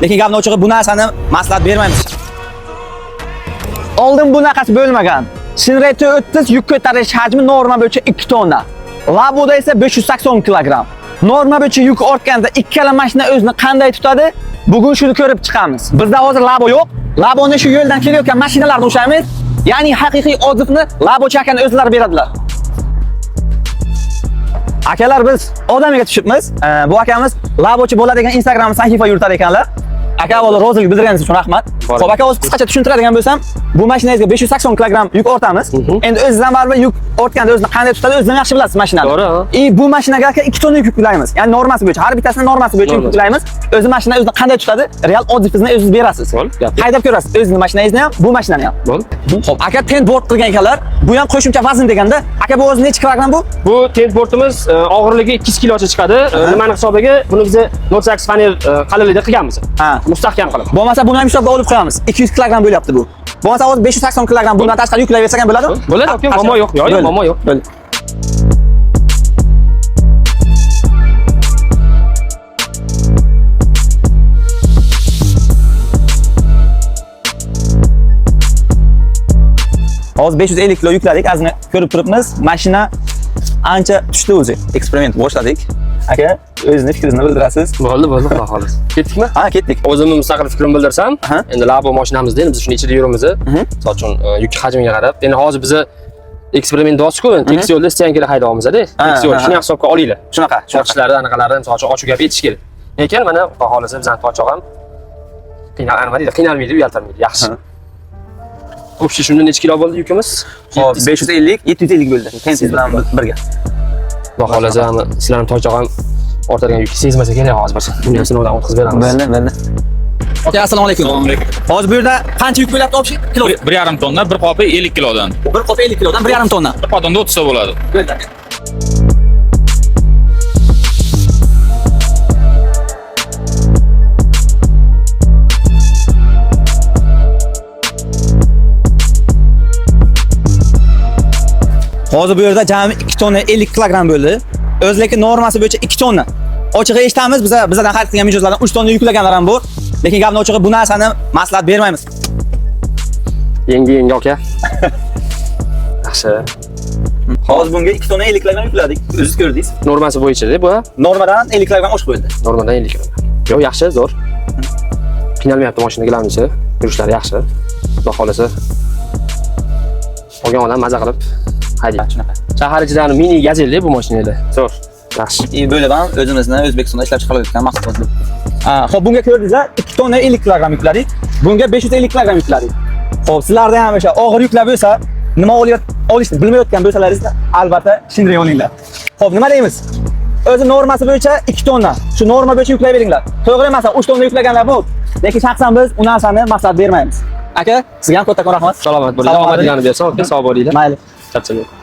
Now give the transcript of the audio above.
Lekin gapni ochig'i bu narsani maslahat bermaymiz. Oldin bunaqasi bo'lmagan. Shinrayto 30 yuk ko'tarish hajmi norma bo'yicha 2 tonna. Laboda esa 580 kilogramm. Norma bo'yicha yuk ortganda ikkala mashina o'zini qanday tutadi? Bugun shuni ko'rib chiqamiz. Bizda hozir labo yo'q. Laboni shu yo'ldan kelayotgan mashinalarni ushlaymiz. Ya'ni haqiqiy odzivni labo chakani o'zlari beradilar. Akalar biz odamiga tushibmiz. Bu akamiz labochi bo'ladigan Instagram sahifa yuritar ekanlar. Aka avvalo rozilik bildirganingiz uchun rahmat. Xo'p, aka o'zi qisqacha tushuntiradigan bo'lsam, bu mashinangizga 580 kilogramm yuk ortamiz. Endi o'zingizdan baribir yuk ortganda o'zini qanday tutadi, o'zingizdan yaxshi bilasiz mashinani. To'g'ri. Bu mashinaga aka 2 tonna yuk yuklaymiz. Ya'ni normasi bo'yicha, har bittasini normasi bo'yicha yuk yuklaymiz. O'zi mashina o'zini qanday tutadi, real oddifizni o'zingiz berasiz. Haydab ko'rasiz, o'zingiz mashinangizni ham, bu mashinani ham. Xo'p, aka tentboard qilgan ekanlar. Bu ham qo'shimcha vazn deganda, aka bu o'zi necha kilogramm bu? Bu tentboardimiz og'irligi 2 kilocha chiqadi. Nimani hisobiga? Buni biz 0.8 faner qalinlikda qilganmiz. Mustahkam qilib. Bo'lmasa buni ham hisobga olib qo'yamiz. 200 kilogramm bo'lyapti bu. Bo'lmasa hozir 580 kilogramm bundan tashqari yuklayversak ham bo'ladimi? Bo'ladi, aka, muammo yo'q. Yo'q, muammo yo'q. Hozir 550 kilo yukladik, azmi ko'rib turibmiz. Mashina ancha tushdi o'zi. Eksperiment boshladik. Aka, o'zingiz fikringizni bildirasiz. Bo'ldi, xudo xolis. Ketdikmi? Ha, ketdik. O'zimni mustaqil fikrimni bildirsam, endi labo mashinamizda endi biz shuni ichida yuramiz. Misol uchun yuk hajmiga qarab, endi hozir biz eksperiment bosdik-ku, tekis yo'lda istagan haydayapmiz-da. Tekis yo'l, shuni hisobga olinglar. Shunaqa. Cho'qishlarda anaqalarni misol uchun ochiq gap aytish kerak. Lekin mana xudo xolisa bizning podshoh ham qiynalmaydi, uyaltirmaydi, yaxshi. Общий shunda necha kilo bo'ldi yukimiz? Hop, 550, 750 bo'ldi. Tensiz bilan birga. Xudo xolasa, sizlarning toychoq ham ortadigan yukni sezmasa kerak hozir bir. Buni ham sinovdan o'tkazib beramiz. Bo'ldi. Aka, assalomu alaykum. Assalomu alaykum. Hozir bu yerda qancha yuk bo'lyapti общий? Kilo? 1,5 tonna, bir qopi 50 kilodan. Bir qopi 50 kilodan 1,5 tonna. Bir qodonda 30 ta bo'ladi. Bo'ldi aka. Hozir bu yerda jami 2 tonna 50 kilogramm bo'ldi. O'zleki normasi bo'yicha 2 tonna. Ochig'i eshitamiz, bizdan xarid qilgan mijozlardan 3 tonna yuklaganlar ham bor. Lekin gapni ochig'i bu narsani maslahat bermaymiz. Yangi aka. Yaxshi. Hozir bunga 2 tonna 50 kilogramm yukladik. O'zingiz ko'rdingiz. Normasi bo'yicha-da bu. Normadan 50 kilogramm oshib qo'yildi. Normadan 50 kilogramm. Yo'q, yaxshi, zo'r. Qiynalmayapti mashinalarimiz, yurishlari yaxshi. Xudo xolasa. Olgan odam maza qilib haydaydi. Shunaqa. Shahar ichidagi mini gazelda bu mashinalar. Zo'r. Yaxshi. Bo'lib ham o'zimizni O'zbekistonda ishlab chiqarayotgan mahsulot. Xo'p, bunga ko'rdingiz-a, 2 tonna 50 kilogramm yukladik. Bunga 550 kilogramm yukladik. Xo'p, sizlarda ham o'sha og'ir yuklar bo'lsa, nima olishni bilmayotgan bo'lsalaringiz, albatta Shinray olinglar. Xo'p, nima deymiz? O'zi normasi bo'yicha 2 tonna. Shu norma bo'yicha yuklayveringlar. To'g'ri emas, 3 tonna yuklaganlar bu. Lekin shaxsan biz u narsani maslahat bermaymiz. Aka, sizga ham kattakon rahmat. Salomat bo'ling. Omadinglarni bersin, aka, sog' bo'linglar. Mayli. Charchamaylik.